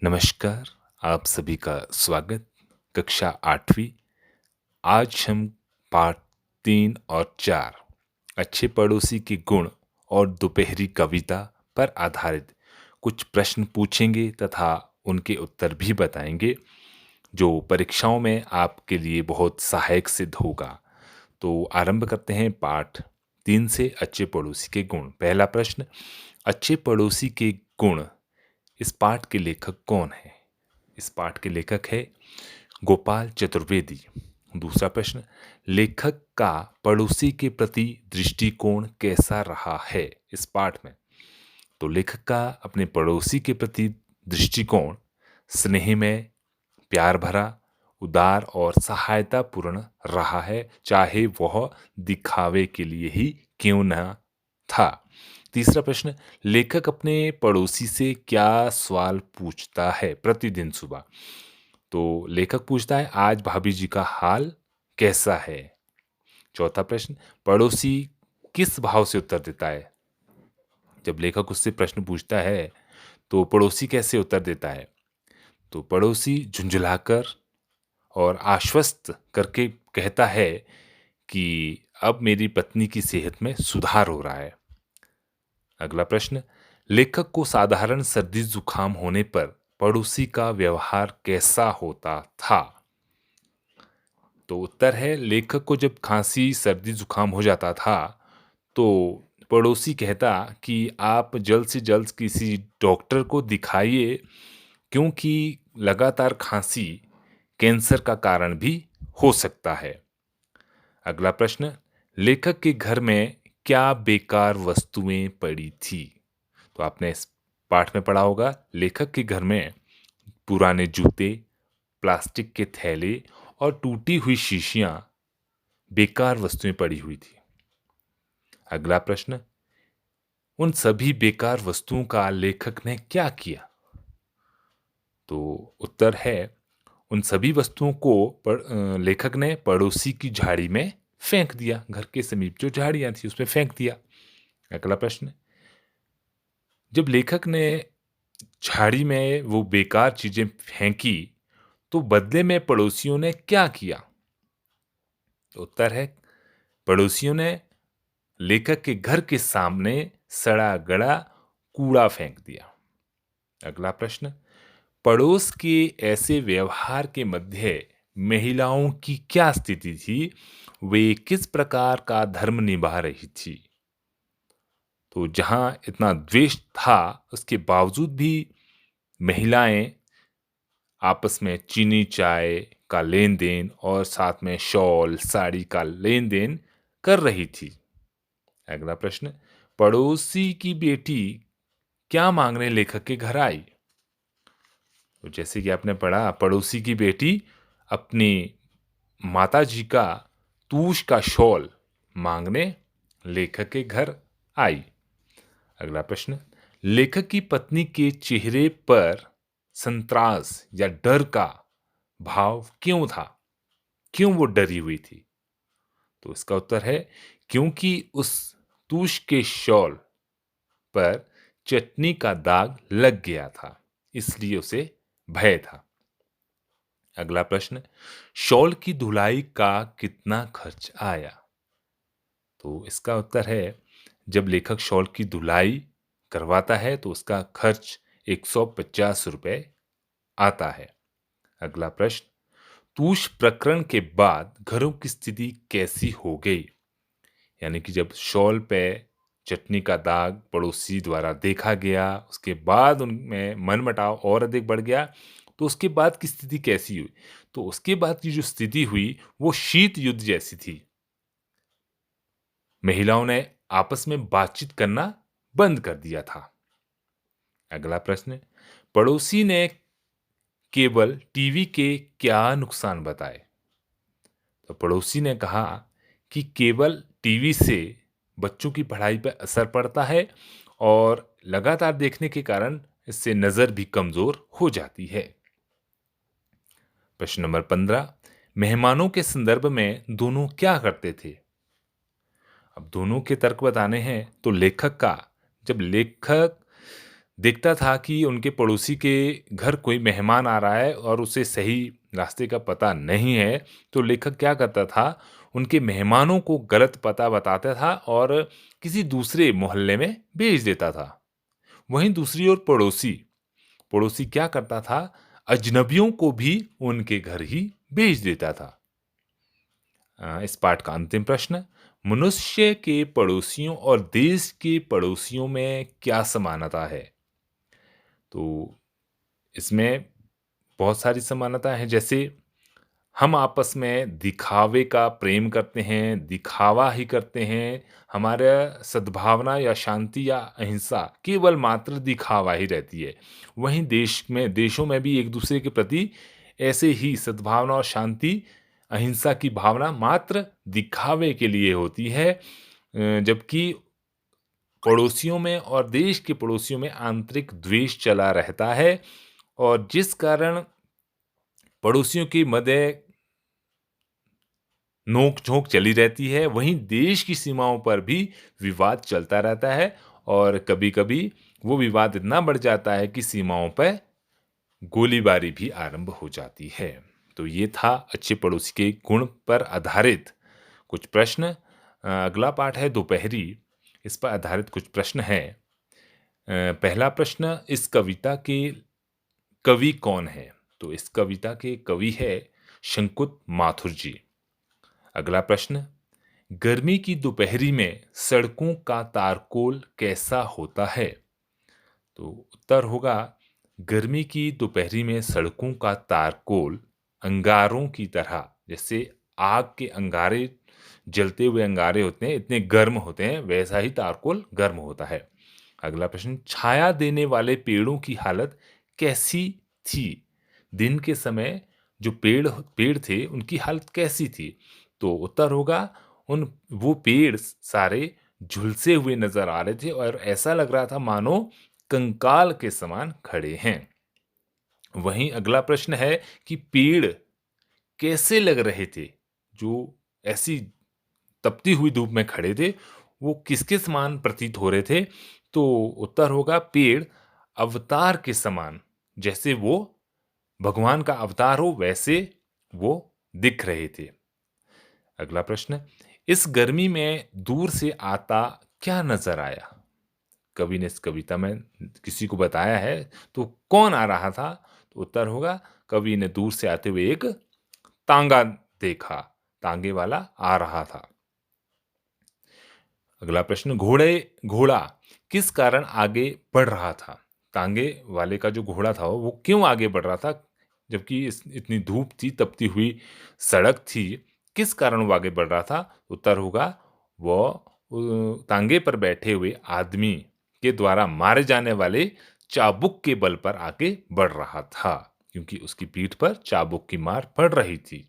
नमस्कार, आप सभी का स्वागत। कक्षा 8वीं। आज हम पाठ 3 और 4 अच्छे पड़ोसी के गुण और दोपहरी कविता पर आधारित कुछ प्रश्न पूछेंगे तथा उनके उत्तर भी बताएंगे, जो परीक्षाओं में आपके लिए बहुत सहायक सिद्ध होगा। तो आरंभ करते हैं पाठ 3 से अच्छे पड़ोसी के गुण। पहला प्रश्न, अच्छे पड़ोसी के गुण। इस पाठ के लेखक कौन है? इस पाठ के लेखक है गोपाल चतुर्वेदी। दूसरा प्रश्न, लेखक का पड़ोसी के प्रति दृष्टिकोण कैसा रहा है इस पाठ में? तो लेखक का अपने पड़ोसी के प्रति दृष्टिकोण स्नेहमय, प्यार भरा, उदार और सहायतापूर्ण रहा है, चाहे वह दिखावे के लिए ही क्यों न था। तीसरा प्रश्न, लेखक अपने पड़ोसी से क्या सवाल पूछता है प्रतिदिन सुबह? तो लेखक पूछता है, आज भाभी जी का हाल कैसा है? चौथा प्रश्न, पड़ोसी किस भाव से उत्तर देता है? जब लेखक उससे प्रश्न पूछता है तो पड़ोसी कैसे उत्तर देता है? तो पड़ोसी झुंझुलाकर और आश्वस्त करके कहता है कि अब मेरी पत्नी की सेहत में सुधार हो रहा है। अगला प्रश्न, लेखक को साधारण सर्दी जुकाम होने पर पड़ोसी का व्यवहार कैसा होता था? तो उत्तर है, लेखक को जब खांसी सर्दी जुकाम हो जाता था तो पड़ोसी कहता कि आप जल्द से जल्द किसी डॉक्टर को दिखाइए, क्योंकि लगातार खांसी कैंसर का कारण भी हो सकता है। अगला प्रश्न, लेखक के घर में क्या बेकार वस्तुएं पड़ी थी? तो आपने इस पाठ में पढ़ा होगा, लेखक के घर में पुराने जूते, प्लास्टिक के थैले और टूटी हुई शीशियां बेकार वस्तुएं पड़ी हुई थी। अगला प्रश्न, उन सभी बेकार वस्तुओं का लेखक ने क्या किया? तो उत्तर है, उन सभी वस्तुओं को लेखक ने पड़ोसी की झाड़ी में फेंक दिया। घर के समीप जो झाड़ियां थी उसमें फेंक दिया। अगला प्रश्न, जब लेखक ने झाड़ी में वो बेकार चीजें फेंकी तो बदले में पड़ोसियों ने क्या किया? तो उत्तर है, पड़ोसियों ने लेखक के घर के सामने सड़ा गड़ा कूड़ा फेंक दिया। अगला प्रश्न, पड़ोस के ऐसे व्यवहार के मध्य महिलाओं की क्या स्थिति थी? वे किस प्रकार का धर्म निभा रही थी? तो जहां इतना द्वेष था उसके बावजूद भी महिलाएं आपस में चीनी चाय का लेन देन और साथ में शॉल साड़ी का लेन देन कर रही थी। अगला प्रश्न, पड़ोसी की बेटी क्या मांगने लेखक के घर आई? तो जैसे कि आपने पढ़ा, पड़ोसी की बेटी अपनी माता जी का तूश का शॉल मांगने लेखक के घर आई। अगला प्रश्न, लेखक की पत्नी के चेहरे पर संत्रास या डर का भाव क्यों था? क्यों वो डरी हुई थी? तो इसका उत्तर है, क्योंकि उस तूश के शॉल पर चटनी का दाग लग गया था, इसलिए उसे भय था। अगला प्रश्न, शॉल की धुलाई का कितना खर्च आया? तो इसका उत्तर है, जब लेखक शॉल की धुलाई करवाता है तो उसका खर्च 150 रुपए आता है। अगला प्रश्न, तूश प्रकरण के बाद घरों की स्थिति कैसी हो गई? यानी कि जब शॉल पे चटनी का दाग पड़ोसी द्वारा देखा गया, उसके बाद उनमें मनमुटाव और अधिक बढ़ गया, तो उसके बाद की स्थिति कैसी हुई? तो उसके बाद की जो स्थिति हुई वो शीत युद्ध जैसी थी। महिलाओं ने आपस में बातचीत करना बंद कर दिया था। अगला प्रश्न, पड़ोसी ने केवल टीवी के क्या नुकसान बताए? तो पड़ोसी ने कहा कि केवल टीवी से बच्चों की पढ़ाई पर असर पड़ता है और लगातार देखने के कारण इससे नजर भी कमजोर हो जाती है। प्रश्न नंबर 15, मेहमानों के संदर्भ में दोनों क्या करते थे? अब दोनों के तर्क बताने हैं तो लेखक का, जब लेखक देखता था कि उनके पड़ोसी के घर कोई मेहमान आ रहा है और उसे सही रास्ते का पता नहीं है, तो लेखक क्या करता था, उनके मेहमानों को गलत पता बताता था और किसी दूसरे मोहल्ले में भेज देता था। वहीं दूसरी ओर पड़ोसी पड़ोसी क्या करता था, अजनबियों को भी उनके घर ही भेज देता था। इस पाठ का अंतिम प्रश्न, मनुष्य के पड़ोसियों और देश के पड़ोसियों में क्या समानता है? तो इसमें बहुत सारी समानता है, जैसे हम आपस में दिखावे का प्रेम करते हैं, दिखावा ही करते हैं, हमारा सद्भावना या शांति या अहिंसा केवल मात्र दिखावा ही रहती है। वहीं देशों में भी एक दूसरे के प्रति ऐसे ही सद्भावना और शांति, अहिंसा की भावना मात्र दिखावे के लिए होती है, जबकि पड़ोसियों में और देश के पड़ोसियों में आंतरिक द्वेष चला रहता है और जिस कारण पड़ोसियों की मध्य नोक-झोंक चली रहती है, वहीं देश की सीमाओं पर भी विवाद चलता रहता है और कभी-कभी वो विवाद इतना बढ़ जाता है कि सीमाओं पे गोलीबारी भी आरंभ हो जाती है। तो ये था अच्छे पड़ोसी के गुण पर आधारित कुछ प्रश्न। अगला पाठ है दोपहरी, इस पर आधारित कुछ प्रश्न हैं। पहला प्रश्न, इस कविता के कवि कौन है? तो इस कविता के कवि है शंकुत माथुर जी। अगला प्रश्न, गर्मी की दोपहरी में सड़कों का तारकोल कैसा होता है? तो उत्तर होगा, गर्मी की दोपहरी में सड़कों का तारकोल अंगारों की तरह, जैसे आग के अंगारे, जलते हुए अंगारे होते हैं, इतने गर्म होते हैं, वैसा ही तारकोल गर्म होता है। अगला प्रश्न, छाया देने वाले पेड़ों की हालत कैसी थी? दिन के समय जो पेड़ पेड़ थे, उनकी हालत कैसी थी? तो उत्तर होगा, उन वो पेड़ सारे झुलसे हुए नजर आ रहे थे और ऐसा लग रहा था मानो कंकाल के समान खड़े हैं। वहीं अगला प्रश्न है कि पेड़ कैसे लग रहे थे? जो ऐसी तपती हुई धूप में खड़े थे, वो किसके समान प्रतीत हो रहे थे? तो उत्तर होगा, पेड़ अवतार के समान, जैसे वो भगवान का अवतार हो वैसे वो दिख रहे थे। अगला प्रश्न, इस गर्मी में दूर से आता क्या नजर आया? कवि ने इस कविता में किसी को बताया है, तो कौन आ रहा था? तो उत्तर होगा, कवि ने दूर से आते हुए एक तांगा देखा, तांगे वाला आ रहा था। अगला प्रश्न, घोड़ा किस कारण आगे बढ़ रहा था? तांगे वाले का जो घोड़ा था वो क्यों आगे बढ़ रहा था, जबकि इतनी धूप थी, तपती हुई सड़क थी, किस कारण वो आगे बढ़ रहा था? उत्तर होगा, वो तांगे पर बैठे हुए आदमी के द्वारा मारे जाने वाले चाबुक के बल पर आगे बढ़ रहा था, क्योंकि उसकी पीठ पर चाबुक की मार पड़ रही थी।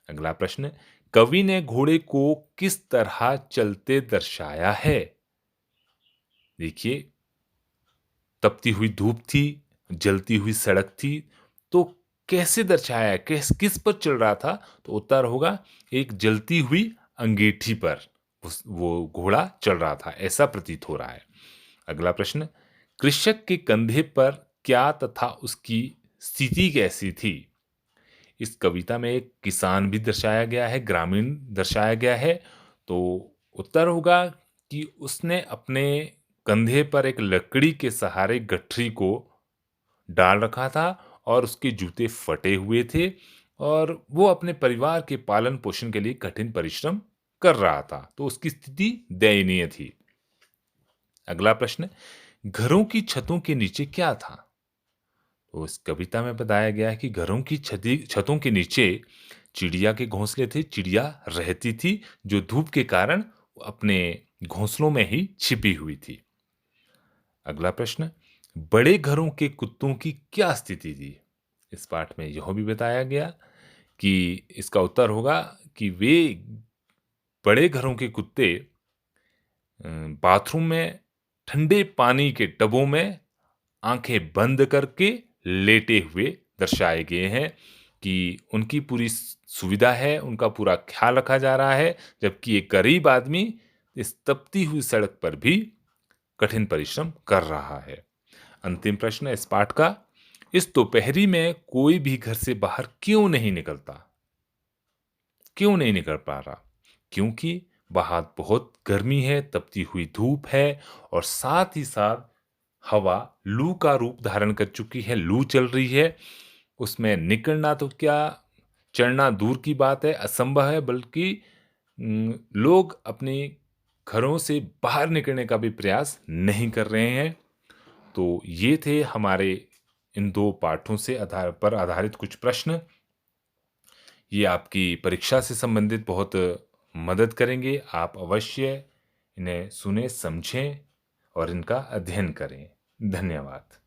अगला प्रश्न, कवि ने घोड़े को किस तरह चलते दर्शाया है? देखिए, तपती हुई धूप थी, जलती हुई सड़क थी, तो कैसे दर्शाया है, किस पर चल रहा था? तो उत्तर होगा, एक जलती हुई अंगीठी पर वो घोड़ा चल रहा था, ऐसा प्रतीत हो रहा है। अगला प्रश्न, कृषक के कंधे पर क्या तथा उसकी स्थिति कैसी थी? इस कविता में एक किसान भी दर्शाया गया है, ग्रामीण दर्शाया गया है, तो उत्तर होगा कि उसने अपने कंधे पर एक लकड़ी के सहारे गठरी को डाल रखा था और उसके जूते फटे हुए थे और वो अपने परिवार के पालन पोषण के लिए कठिन परिश्रम कर रहा था, तो उसकी स्थिति दयनीय थी। अगला प्रश्न, घरों की छतों के नीचे क्या था? तो इस कविता में बताया गया है कि घरों की छतों के नीचे चिड़िया के घोंसले थे, चिड़िया रहती थी, जो धूप के कारण अपने घोंसलों में ही छिपी हुई थी। अगला प्रश्न, बड़े घरों के कुत्तों की क्या स्थिति थी? इस पाठ में यह भी बताया गया कि इसका उत्तर होगा कि वे बड़े घरों के कुत्ते बाथरूम में ठंडे पानी के टबों में आंखें बंद करके लेटे हुए दर्शाए गए हैं कि उनकी पूरी सुविधा है, उनका पूरा ख्याल रखा जा रहा है, जबकि एक गरीब आदमी इस तपती हुई सड़क पर भी कठिन परिश्रम कर रहा है। अंतिम प्रश्न इस पाठ का, इस दोपहरी में कोई भी घर से बाहर क्यों नहीं निकलता? क्यों नहीं निकल पा रहा? क्योंकि बाहर बहुत गर्मी है, तपती हुई धूप है और साथ ही साथ हवा लू का रूप धारण कर चुकी है, लू चल रही है। उसमें निकलना तो क्या, चढ़ना दूर की बात है, असंभव है, बल्कि लोग अपने घरों से बाहर निकलने का भी प्रयास नहीं कर रहे हैं। तो ये थे हमारे इन 2 पाठों से आधारित कुछ प्रश्न। ये आपकी परीक्षा से संबंधित बहुत मदद करेंगे। आप अवश्य इन्हें सुनें, समझें और इनका अध्ययन करें। धन्यवाद।